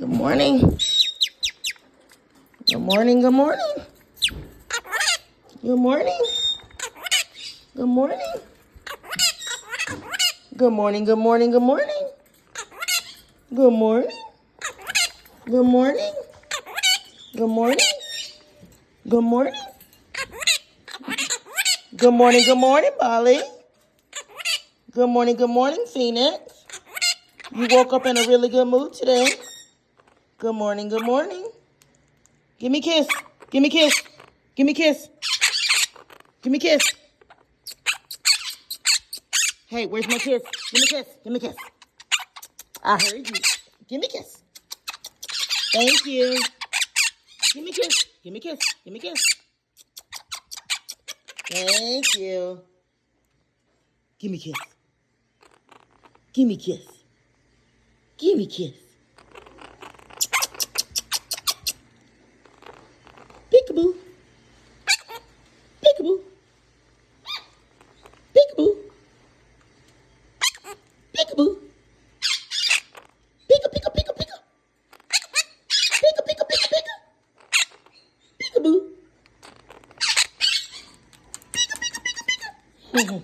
Good morning. Good morning, good morning. Good morning. Good morning. Good morning, good morning, good morning. Good morning. Good morning. Good morning. Good morning. Good morning, good morning, Molly. Good morning, Phoenix. You woke up in a really good mood today. Good morning, good morning. Give me a kiss. Give me a kiss. Give me a kiss. Give me a kiss. Hey, where's my kiss? Give me a kiss. Give me a kiss. I heard you. Give me a kiss. Thank you. Give me a kiss. Give me a kiss. Give me a kiss. Thank you. Give me a kiss. Give me a kiss. Give me a kiss. Peekaboo. Peekaboo. Peekaboo. Peekaboo. Peeka, peeka, peeka, peeka. Peeka, peeka, peeka, peeka. Peekaboo. Peeka, peeka, peeka, peeka. Peeka,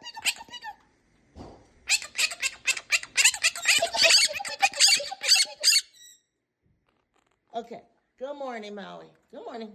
peeka, peeka, peeka. Okay. Good morning, Maui. Good morning.